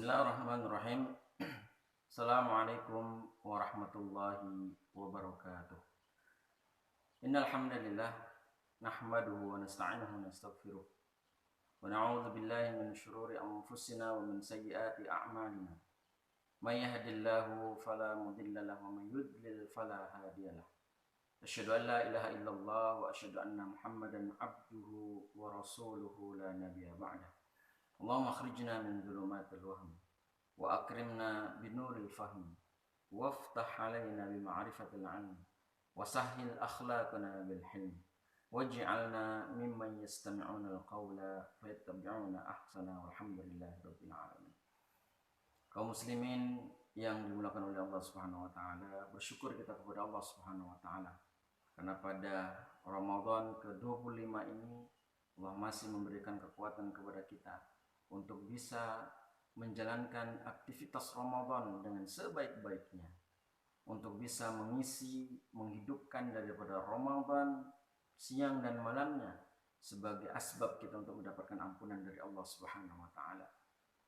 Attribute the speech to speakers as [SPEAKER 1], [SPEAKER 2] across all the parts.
[SPEAKER 1] Bismillahirrahmanirrahim. Assalamualaikum warahmatullahi wabarakatuh. Innal hamdalillah nahmaduhu wa nasta'inuhu wa nastaghfiruh wa na'udzu billahi min shururi anfusina wa min sayyiati a'malina. May yahdihillahu fala mudilla lahu wa may yudlil fala hadiyalah. Asyhadu an la ilaha illallah wa asyhadu anna Muhammadan abduhu wa rasuluhu la nabiyya ba'dah. Allahumma akhrijna min dhulumatil wahm wa akrimna binuril fahm waftah alaina bima'rifatil 'ilm wa sahhil akhlaqana bil hilm waj'alna mimman yastami'una al-qawla fayattabi'una ahsana walhamdulillahi rabbil alamin. Kaum muslimin yang dimuliakan oleh Allah Subhanahu wa taala, bersyukur kita kepada Allah Subhanahu wa taala karena pada Ramadan ke-25 ini Allah masih memberikan kekuatan kepada kita untuk bisa menjalankan aktivitas Ramadan dengan sebaik-baiknya, untuk bisa mengisi, menghidupkan daripada Ramadan siang dan malamnya sebagai asbab kita untuk mendapatkan ampunan dari Allah Subhanahu wa taala.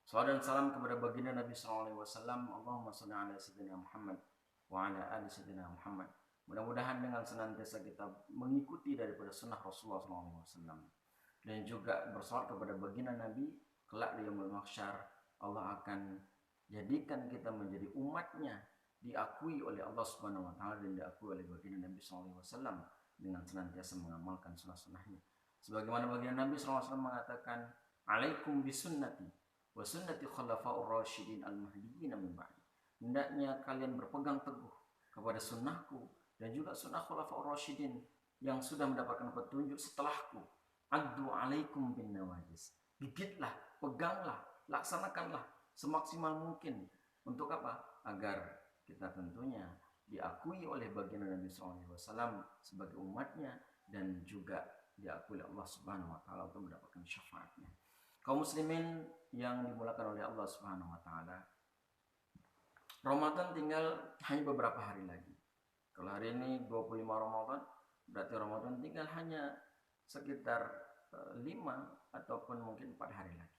[SPEAKER 1] Salawat dan salam kepada baginda Nabi sallallahu alaihi wasallam. Allahumma shalli ala sayyidina Muhammad wa ala ali sayyidina Muhammad. Mudah-mudahan dengan senantiasa kita mengikuti daripada sunnah Rasulullah sallallahu alaihi wasallam dan juga bersolawat kepada baginda Nabi, kelak di yaumul mahsyar Allah akan jadikan kita menjadi umatnya, diakui oleh Allah Subhanahu wa taala dan diakui oleh baginda Nabi sallallahu alaihi wasallam dengan senantiasa mengamalkan sunnah-sunnahnya. Sebagaimana baginda Nabi sallallahu alaihi wasallam mengatakan, "Alaikum bisunnati wa sunnati khulafaur rasyidin al-mahdiyyin min ba'di." Hendaknya kalian berpegang teguh kepada sunnahku dan juga sunnah khulafaur rasyidin yang sudah mendapatkan petunjuk setelahku. Addu alaikum bin nawajis. Gigitlah, peganglah, laksanakanlah semaksimal mungkin. Untuk apa? Agar kita tentunya diakui oleh baginda Nabi SAW sebagai umatnya dan juga diakui oleh Allah Subhanahu wa taala untuk mendapatkan syafaatnya. Kaum muslimin yang dimuliakan oleh Allah Subhanahu wa taala, Ramadan tinggal hanya beberapa hari lagi. Kalau hari ini 25 Ramadan, berarti Ramadan tinggal hanya sekitar 5 ataupun mungkin 4 hari lagi.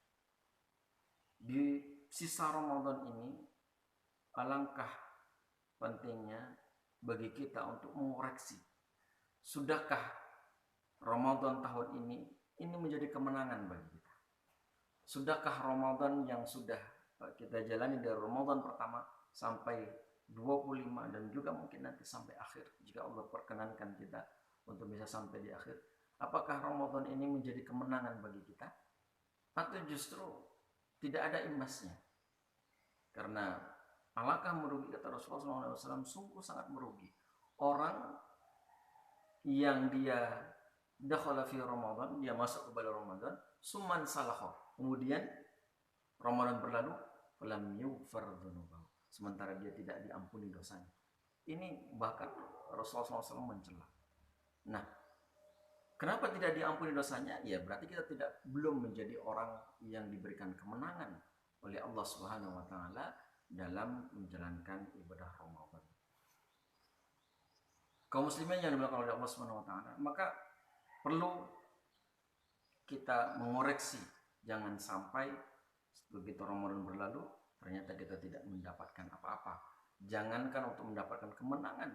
[SPEAKER 1] Di sisa Ramadan ini alangkah pentingnya bagi kita untuk mengoreksi. Sudahkah Ramadan tahun ini menjadi kemenangan bagi kita? Sudahkah Ramadan yang sudah kita jalani dari Ramadan pertama sampai 25 dan juga mungkin nanti sampai akhir, jika Allah perkenankan kita untuk bisa sampai di akhir, apakah Ramadan ini menjadi kemenangan bagi kita? Atau justru tidak ada imbasnya? Karena alangkah merugi, kata Rasulullah SAW, sungguh sangat merugi orang yang dia dakhala fi Ramadan, dia masuk kepada Ramadan, summan salahoh, kemudian Ramadan berlalu, falam yughfar dzunubahu, sementara dia tidak diampuni dosanya. Ini bahkan Rasulullah SAW mencela. Nah, kenapa tidak diampuni dosanya? Ya berarti kita belum menjadi orang yang diberikan kemenangan oleh Allah Subhanahu wa taala dalam menjalankan ibadah Ramadan. Kaum muslimin yang dimuliakan oleh Allah Subhanahu wa taala, maka perlu kita mengoreksi, jangan sampai begitu Ramadan berlalu ternyata kita tidak mendapatkan apa-apa. Jangankan untuk mendapatkan kemenangan,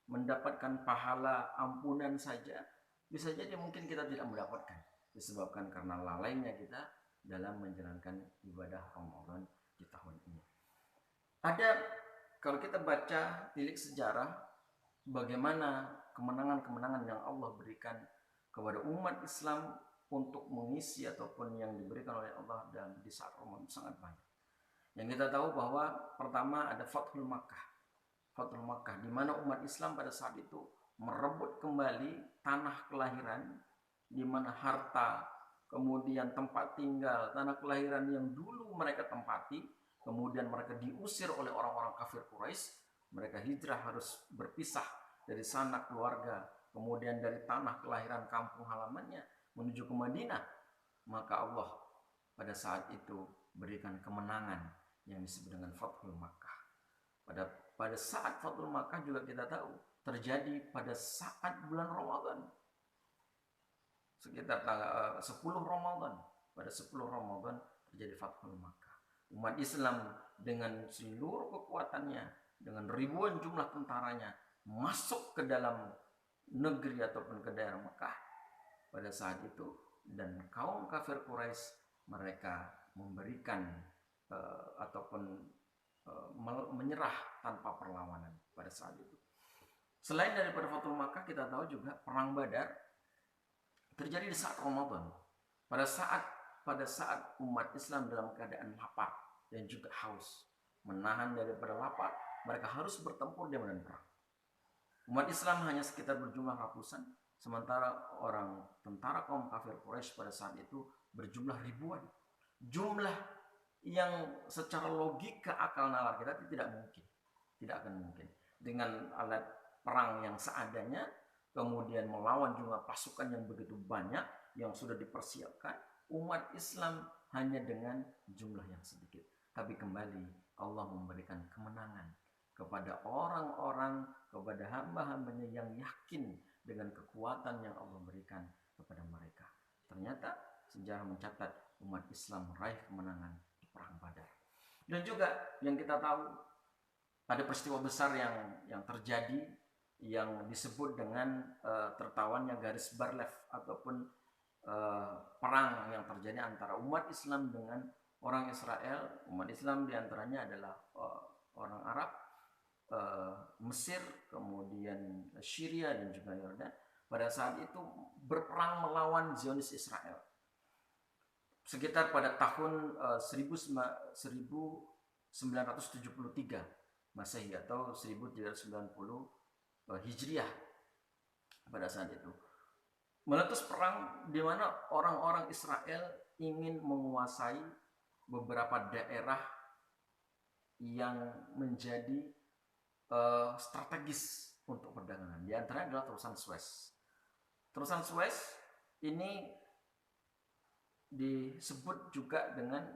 [SPEAKER 1] mendapatkan pahala ampunan saja bisa jadi mungkin kita tidak mendapatkan, disebabkan karena lalainya kita dalam menjalankan ibadah Ramadan di tahun ini. Ada, kalau kita baca tilik sejarah bagaimana kemenangan-kemenangan yang Allah berikan kepada umat Islam untuk mengisi ataupun yang diberikan oleh Allah dan di saat Ramadan sangat banyak. Yang kita tahu bahwa pertama ada Fathul Makkah. Fathul Makkah di mana umat Islam pada saat itu merebut kembali tanah kelahiran, di mana harta, kemudian tempat tinggal, tanah kelahiran yang dulu mereka tempati, kemudian mereka diusir oleh orang-orang kafir Quraisy, mereka hijrah harus berpisah dari sanak keluarga, kemudian dari tanah kelahiran kampung halamannya menuju ke Madinah. Maka Allah pada saat itu berikan kemenangan yang disebut dengan Fathul Makkah. Pada saat Fathul Makkah juga kita tahu terjadi pada saat bulan Ramadan, sekitar tanggal 10 Ramadan. Pada 10 Ramadan terjadi Fathul Makkah. umat Islam dengan seluruh kekuatannya, dengan ribuan jumlah tentaranya masuk ke dalam negeri ataupun ke daerah Mekah pada saat itu, dan kaum kafir Quraisy mereka memberikan ataupun menyerah tanpa perlawanan pada saat itu. Selain daripada Fathul Makkah, kita tahu juga perang Badar terjadi di saat Ramadan. Pada saat umat Islam dalam keadaan lapar dan juga haus, menahan daripada lapar, mereka harus bertempur di medan perang. Umat Islam hanya sekitar berjumlah ratusan, sementara orang tentara kaum kafir Quraisy pada saat itu berjumlah ribuan. Jumlah yang secara logika akal nalar kita tidak mungkin, tidak akan mungkin. Dengan alat perang yang seadanya, kemudian melawan jumlah pasukan yang begitu banyak yang sudah dipersiapkan, umat Islam hanya dengan jumlah yang sedikit. Tapi kembali Allah memberikan kemenangan kepada orang-orang, kepada hamba-hambanya yang yakin dengan kekuatan yang Allah berikan kepada mereka. Ternyata sejarah mencatat umat Islam meraih kemenangan di perang Badar. Dan juga yang kita tahu, ada peristiwa besar yang terjadi yang disebut dengan tertawannya garis Barlev, ataupun perang yang terjadi antara umat Islam dengan orang Israel. Umat Islam diantaranya adalah orang Arab, Mesir, kemudian Syria dan juga Yordan. Pada saat itu berperang melawan Zionis Israel. Sekitar pada tahun 1973 Masehi atau 1390 Hijriah pada saat itu. Meletus perang di mana orang-orang Israel ingin menguasai beberapa daerah yang menjadi strategis untuk perdagangan. Di antaranya adalah Terusan Suez. Terusan Suez ini disebut juga dengan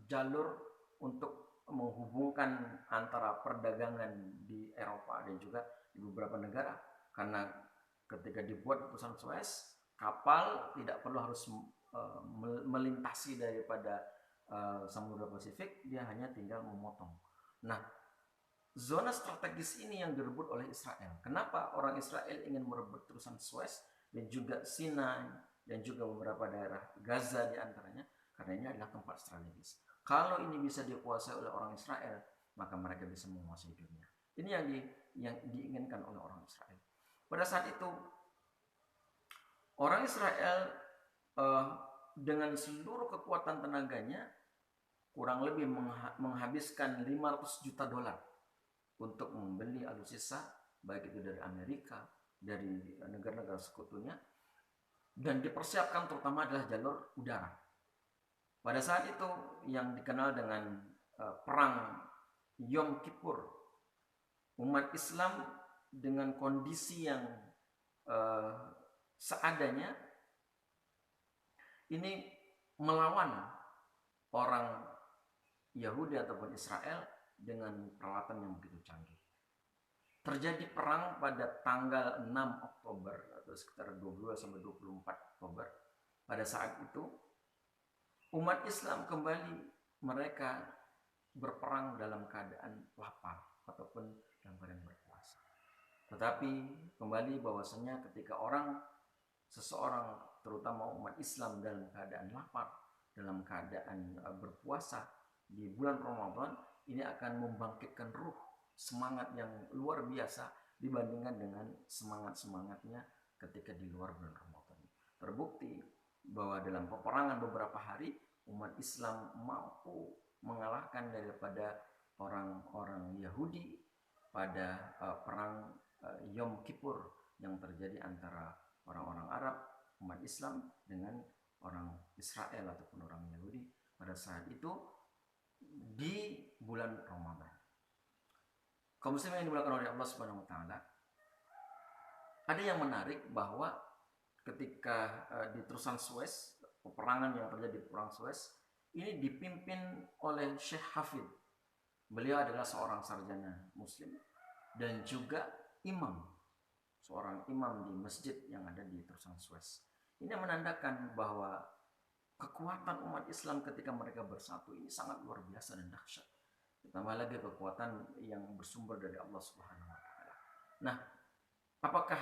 [SPEAKER 1] jalur untuk menghubungkan antara perdagangan di Eropa dan juga di beberapa negara. Karena ketika dibuat Terusan Suez, kapal tidak perlu harus melintasi daripada Samudra Pasifik, dia hanya tinggal memotong. Nah, zona strategis ini yang direbut oleh Israel. Kenapa orang Israel ingin merebut Terusan Suez dan juga Sinai dan juga beberapa daerah Gaza diantaranya? Karena ini adalah tempat strategis. Kalau ini bisa dikuasai oleh orang Israel, maka mereka bisa menguasai dunia. Ini yang diinginkan oleh orang Israel. Pada saat itu, orang Israel dengan seluruh kekuatan tenaganya kurang lebih menghabiskan 500 juta dolar untuk membeli alutsista, baik itu dari Amerika, dari negara-negara sekutunya, dan dipersiapkan terutama adalah jalur udara. Pada saat itu yang dikenal dengan perang Yom Kippur, umat Islam dengan kondisi yang seadanya ini melawan orang Yahudi ataupun Israel dengan peralatan yang begitu canggih. Terjadi perang pada tanggal 6 Oktober atau sekitar 22 sampai 24 Oktober. Pada saat itu umat Islam kembali mereka berperang dalam keadaan lapar ataupun dalam keadaan berpuasa. Tetapi kembali bahwasanya ketika seseorang terutama umat Islam dalam keadaan lapar, dalam keadaan berpuasa di bulan Ramadan, ini akan membangkitkan ruh, semangat yang luar biasa dibandingkan dengan semangat-semangatnya ketika di luar bulan Ramadan. Terbukti bahwa dalam peperangan beberapa hari umat Islam mampu mengalahkan daripada orang-orang Yahudi pada perang Yom Kippur yang terjadi antara orang-orang Arab, umat Islam dengan orang Israel ataupun orang Yahudi pada saat itu di bulan Ramadan. Kaum muslimin yang dimuliakan oleh Allah Subhanahu wa taala, ada yang menarik bahwa ketika di Terusan Suez, peperangan yang terjadi di perang Suez ini dipimpin oleh Syekh Hafid. Beliau adalah seorang sarjana muslim dan juga imam, seorang imam di masjid yang ada di Terusan Suez. Ini menandakan bahwa kekuatan umat Islam ketika mereka bersatu ini sangat luar biasa dan dahsyat. Ditambah lagi kekuatan yang bersumber dari Allah Subhanahu wa taala. Nah, apakah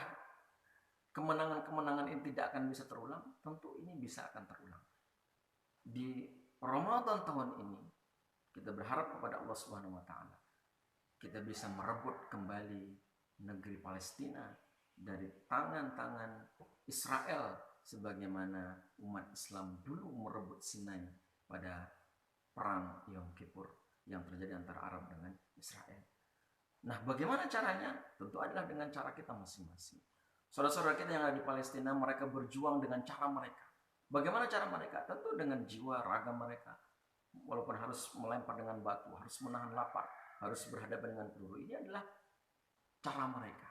[SPEAKER 1] kemenangan-kemenangan ini tidak akan bisa terulang? Tentu ini bisa akan terulang. Di Ramadan tahun ini kita berharap kepada Allah Subhanahu wa taala kita bisa merebut kembali negeri Palestina dari tangan-tangan Israel sebagaimana umat Islam dulu merebut Sinai pada perang Yom Kippur yang terjadi antara Arab dengan Israel. Nah, bagaimana caranya? Tentu adalah dengan cara kita masing-masing. Saudara-saudara kita yang ada di Palestina, mereka berjuang dengan cara mereka. Bagaimana cara mereka? Tentu dengan jiwa raga mereka. Walaupun harus melempar dengan batu, harus menahan lapar, harus berhadapan dengan peluru. Ini adalah cara mereka.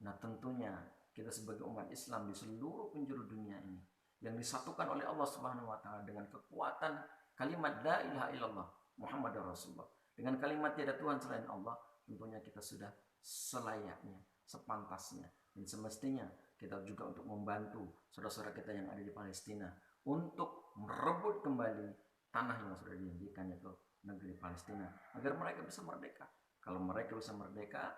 [SPEAKER 1] Nah, tentunya kita sebagai umat Islam di seluruh penjuru dunia ini yang disatukan oleh Allah Subhanahu wa taala dengan kekuatan kalimat la ilaha illallah Muhammadur Rasulullah, dengan kalimat tiada Tuhan selain Allah, tentunya kita sudah selayaknya, sepantasnya dan semestinya kita juga untuk membantu saudara-saudara kita yang ada di Palestina untuk merebut kembali tanah yang sudah dijanjikan, yaitu negeri Palestina, agar mereka bisa merdeka. Kalau mereka bisa merdeka,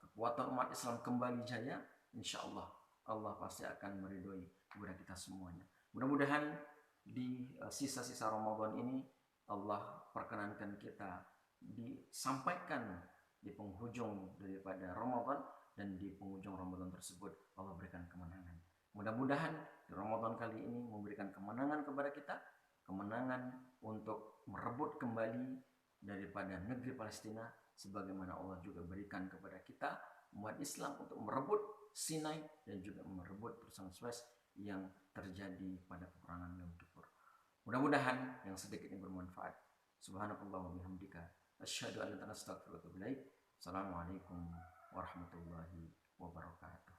[SPEAKER 1] kekuatan umat Islam kembali jaya, insya Allah Allah pasti akan meridhoi kepada kita semuanya. Mudah-mudahan di sisa-sisa Ramadan ini Allah perkenankan kita disampaikan di penghujung daripada Ramadan, dan di penghujung Ramadan tersebut Allah berikan kemenangan. Mudah-mudahan di Ramadan kali ini memberikan kemenangan kepada kita, kemenangan untuk merebut kembali daripada negeri Palestina, sebagaimana Allah juga berikan kepada kita umat Islam untuk merebut Sinai dan juga merebut perusahaan Suez yang terjadi pada peperangan Yom Kippur. Mudah-mudahan yang sedikit ini bermanfaat. Subhanakallah wa bihamdika asyhadu an la ilaha illa anta astaghfiruka wa atubu ilaik. Assalamualaikum warahmatullahi wabarakatuh.